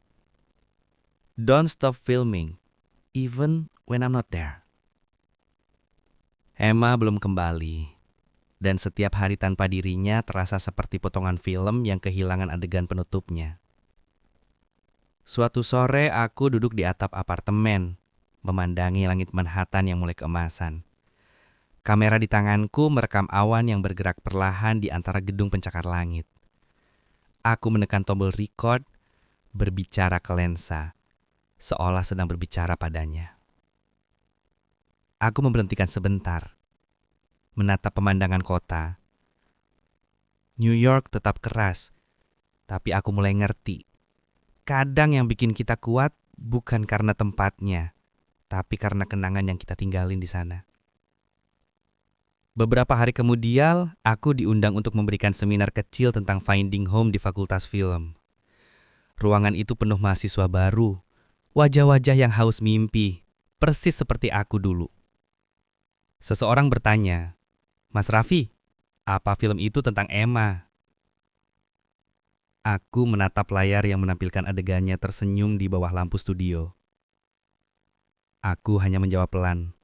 Don't stop filming, even when I'm not there. Emma belum kembali, dan setiap hari tanpa dirinya terasa seperti potongan film yang kehilangan adegan penutupnya. Suatu sore aku duduk di atap apartemen, memandangi langit Manhattan yang mulai keemasan. Kamera di tanganku merekam awan yang bergerak perlahan di antara gedung pencakar langit. Aku menekan tombol record, berbicara ke lensa, seolah sedang berbicara padanya. Aku memberhentikan sebentar, menatap pemandangan kota. New York tetap keras, tapi aku mulai ngerti. Kadang yang bikin kita kuat bukan karena tempatnya, tapi karena kenangan yang kita tinggalin di sana. Beberapa hari kemudian, aku diundang untuk memberikan seminar kecil tentang Finding Home di Fakultas Film. Ruangan itu penuh mahasiswa baru, wajah-wajah yang haus mimpi, persis seperti aku dulu. Seseorang bertanya, "Mas Raffi, apa film itu tentang Emma?" Aku menatap layar yang menampilkan adegannya tersenyum di bawah lampu studio. Aku hanya menjawab pelan.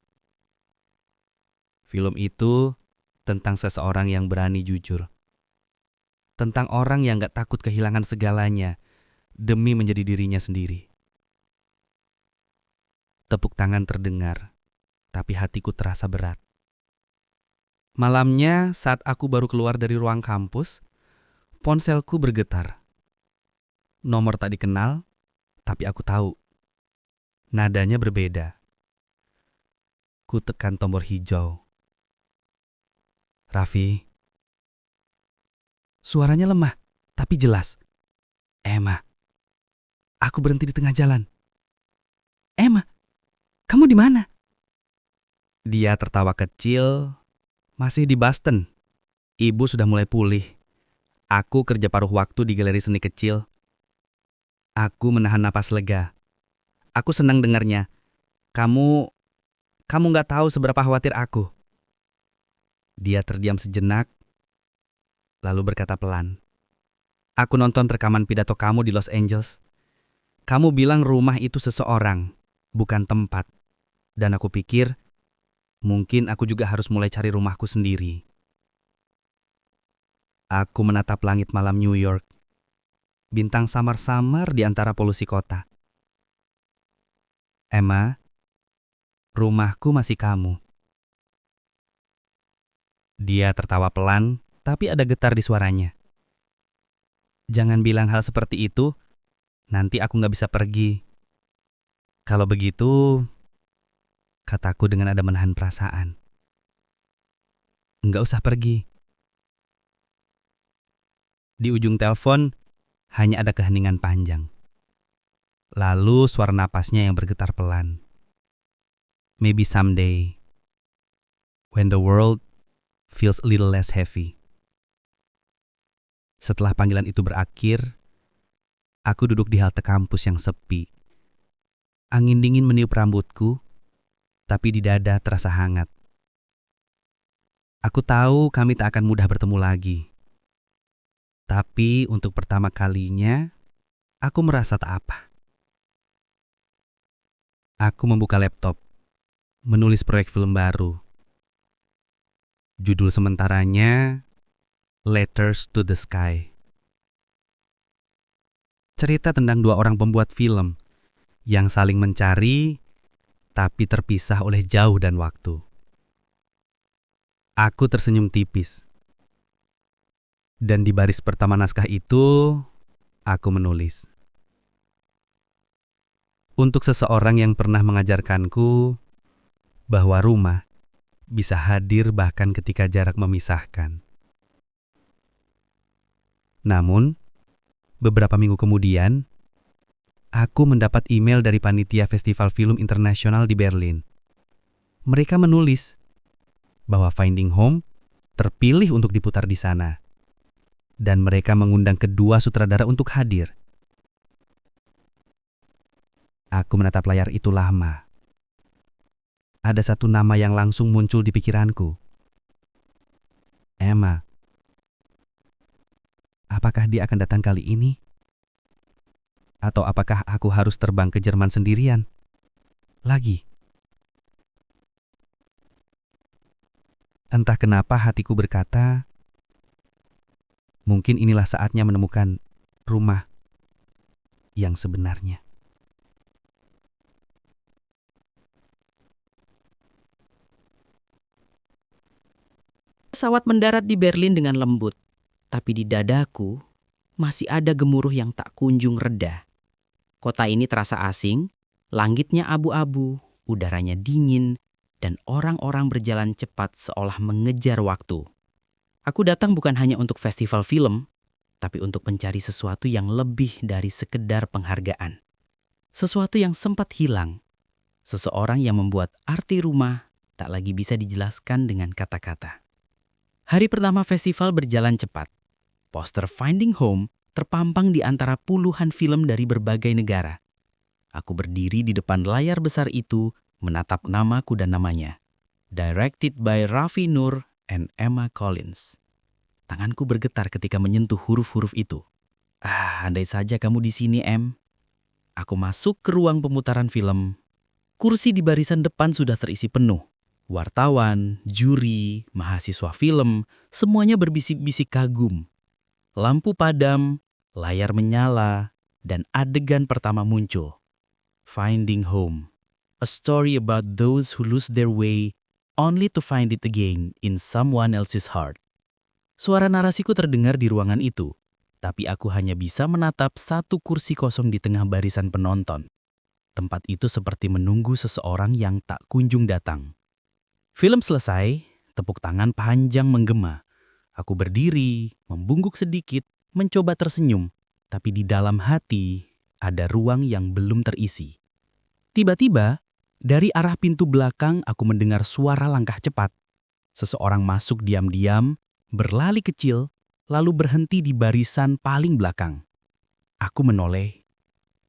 Film itu tentang seseorang yang berani jujur. Tentang orang yang gak takut kehilangan segalanya demi menjadi dirinya sendiri. Tepuk tangan terdengar, tapi hatiku terasa berat. Malamnya saat aku baru keluar dari ruang kampus, ponselku bergetar. Nomor tak dikenal, tapi aku tahu. Nadanya berbeda. Ku tekan tombol hijau. Raffi. Suaranya lemah, tapi jelas. Emma. Aku berhenti di tengah jalan. Emma, kamu di mana? Dia tertawa kecil. Masih di Boston. Ibu sudah mulai pulih. Aku kerja paruh waktu di galeri seni kecil. Aku menahan napas lega. Aku senang dengarnya. Kamu gak tahu seberapa khawatir aku. Dia terdiam sejenak, lalu berkata pelan. Aku nonton rekaman pidato kamu di Los Angeles. Kamu bilang rumah itu seseorang, bukan tempat. Dan aku pikir, mungkin aku juga harus mulai cari rumahku sendiri. Aku menatap langit malam New York. Bintang samar-samar di antara polusi kota. Emma, rumahku masih kamu. Dia tertawa pelan, tapi ada getar di suaranya. Jangan bilang hal seperti itu, nanti aku gak bisa pergi. Kalau begitu, kataku dengan ada menahan perasaan. Enggak usah pergi. Di ujung telepon, hanya ada keheningan panjang. Lalu suara napasnya yang bergetar pelan. Maybe someday, when the world feels a little less heavy. Setelah panggilan itu berakhir, aku duduk di halte kampus yang sepi. Angin dingin meniup rambutku, tapi di dada terasa hangat. Aku tahu kami tak akan mudah bertemu lagi. Tapi untuk pertama kalinya, aku merasa tak apa. Aku membuka laptop, menulis proyek film baru. Judul sementaranya, Letters to the Sky. Cerita tentang 2 orang pembuat film yang saling mencari, tapi terpisah oleh jauh dan waktu. Aku tersenyum tipis. Dan di baris pertama naskah itu, aku menulis. Untuk seseorang yang pernah mengajarkanku bahwa rumah bisa hadir bahkan ketika jarak memisahkan. Namun, beberapa minggu kemudian, aku mendapat email dari panitia Festival Film Internasional di Berlin. Mereka menulis bahwa Finding Home terpilih untuk diputar di sana. Dan mereka mengundang kedua sutradara untuk hadir. Aku menatap layar itu lama. Ada satu nama yang langsung muncul di pikiranku. Emma. Apakah dia akan datang kali ini? Atau apakah aku harus terbang ke Jerman sendirian? Lagi. Entah kenapa hatiku berkata, mungkin inilah saatnya menemukan rumah yang sebenarnya. Pesawat mendarat di Berlin dengan lembut, tapi di dadaku masih ada gemuruh yang tak kunjung reda. Kota ini terasa asing, langitnya abu-abu, udaranya dingin, dan orang-orang berjalan cepat seolah mengejar waktu. Aku datang bukan hanya untuk festival film, tapi untuk mencari sesuatu yang lebih dari sekedar penghargaan. Sesuatu yang sempat hilang. Seseorang yang membuat arti rumah tak lagi bisa dijelaskan dengan kata-kata. Hari pertama festival berjalan cepat. Poster Finding Home terpampang di antara puluhan film dari berbagai negara. Aku berdiri di depan layar besar itu, menatap namaku dan namanya. Directed by Raffi Nur and Emma Collins. Tanganku bergetar ketika menyentuh huruf-huruf itu. Andai saja kamu di sini, Em. Aku masuk ke ruang pemutaran film. Kursi di barisan depan sudah terisi penuh. Wartawan, juri, mahasiswa film, semuanya berbisik-bisik kagum. Lampu padam, layar menyala, dan adegan pertama muncul. Finding Home. A story about those who lose their way only to find it again in someone else's heart. Suara narasiku terdengar di ruangan itu, tapi aku hanya bisa menatap satu kursi kosong di tengah barisan penonton. Tempat itu seperti menunggu seseorang yang tak kunjung datang. Film selesai, tepuk tangan panjang menggema. Aku berdiri, membungkuk sedikit, mencoba tersenyum, tapi di dalam hati ada ruang yang belum terisi. Tiba-tiba, dari arah pintu belakang aku mendengar suara langkah cepat. Seseorang masuk diam-diam, berlari kecil, lalu berhenti di barisan paling belakang. Aku menoleh.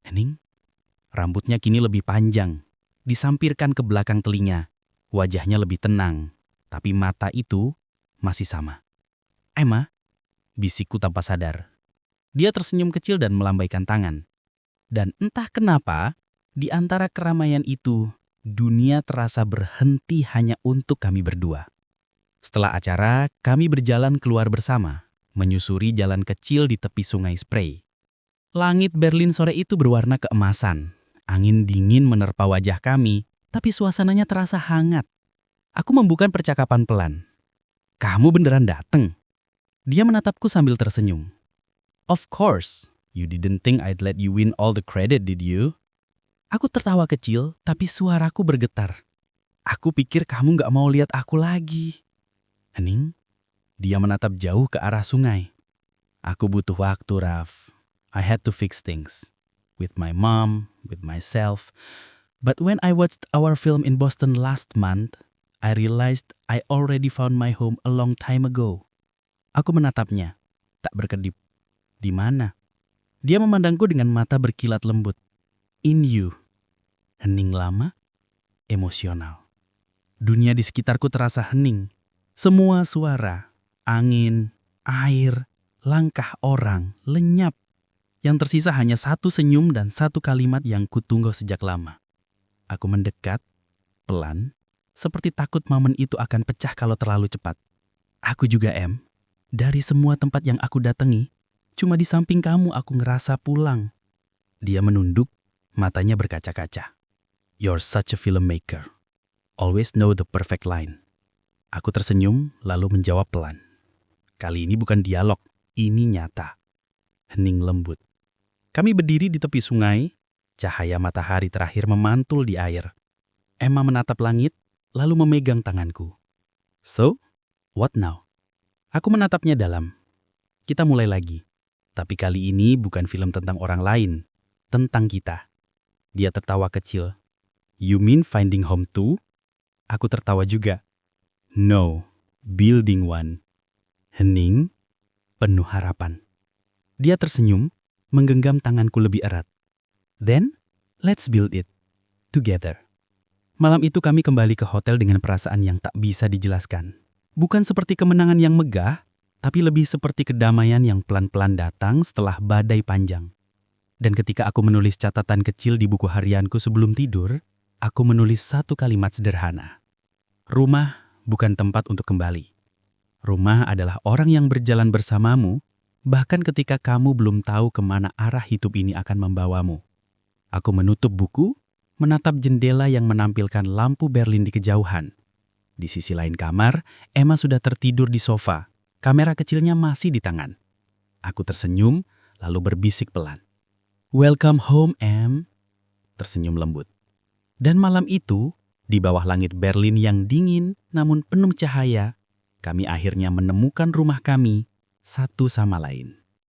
Hening? Rambutnya kini lebih panjang, disampirkan ke belakang telinga. Wajahnya lebih tenang, tapi mata itu masih sama. Emma, bisikku tanpa sadar. Dia tersenyum kecil dan melambaikan tangan. Dan entah kenapa, di antara keramaian itu, dunia terasa berhenti hanya untuk kami berdua. Setelah acara, kami berjalan keluar bersama, menyusuri jalan kecil di tepi sungai Spree. Langit Berlin sore itu berwarna keemasan. Angin dingin menerpa wajah kami, tapi suasananya terasa hangat. Aku membuka percakapan pelan. Kamu beneran dateng? Dia menatapku sambil tersenyum. Of course, you didn't think I'd let you win all the credit, did you? Aku tertawa kecil, tapi suaraku bergetar. Aku pikir kamu gak mau lihat aku lagi. Hening, dia menatap jauh ke arah sungai. Aku butuh waktu, Raf. I had to fix things. With my mom, with myself. But when I watched our film in Boston last month, I realized I already found my home a long time ago. Aku menatapnya, tak berkedip. Di mana? Dia memandangku dengan mata berkilat lembut. In you. Hening lama, emosional. Dunia di sekitarku terasa hening. Semua suara, angin, air, langkah orang lenyap. Yang tersisa hanya satu senyum dan satu kalimat yang kutunggu sejak lama. Aku mendekat, pelan, seperti takut momen itu akan pecah kalau terlalu cepat. Aku juga, Em. Dari semua tempat yang aku datangi, cuma di samping kamu aku ngerasa pulang. Dia menunduk, matanya berkaca-kaca. You're such a filmmaker. Always know the perfect line. Aku tersenyum, lalu menjawab pelan. Kali ini bukan dialog, ini nyata. Hening lembut. Kami berdiri di tepi sungai, Cahaya matahari terakhir memantul di air. Emma menatap langit, lalu memegang tanganku. So, what now? Aku menatapnya dalam. Kita mulai lagi. Tapi kali ini bukan film tentang orang lain, tentang kita. Dia tertawa kecil. You mean finding home too? Aku tertawa juga. No, building one. Hening, penuh harapan. Dia tersenyum, menggenggam tanganku lebih erat. Then, let's build it together. Malam itu kami kembali ke hotel dengan perasaan yang tak bisa dijelaskan. Bukan seperti kemenangan yang megah, tapi lebih seperti kedamaian yang pelan-pelan datang setelah badai panjang. Dan ketika aku menulis catatan kecil di buku harianku sebelum tidur, aku menulis satu kalimat sederhana. Rumah bukan tempat untuk kembali. Rumah adalah orang yang berjalan bersamamu, bahkan ketika kamu belum tahu kemana arah hidup ini akan membawamu. Aku menutup buku, menatap jendela yang menampilkan lampu Berlin di kejauhan. Di sisi lain kamar, Emma sudah tertidur di sofa. Kamera kecilnya masih di tangan. Aku tersenyum, lalu berbisik pelan. Welcome home, Em. Tersenyum lembut. Dan malam itu, di bawah langit Berlin yang dingin namun penuh cahaya, kami akhirnya menemukan rumah kami satu sama lain.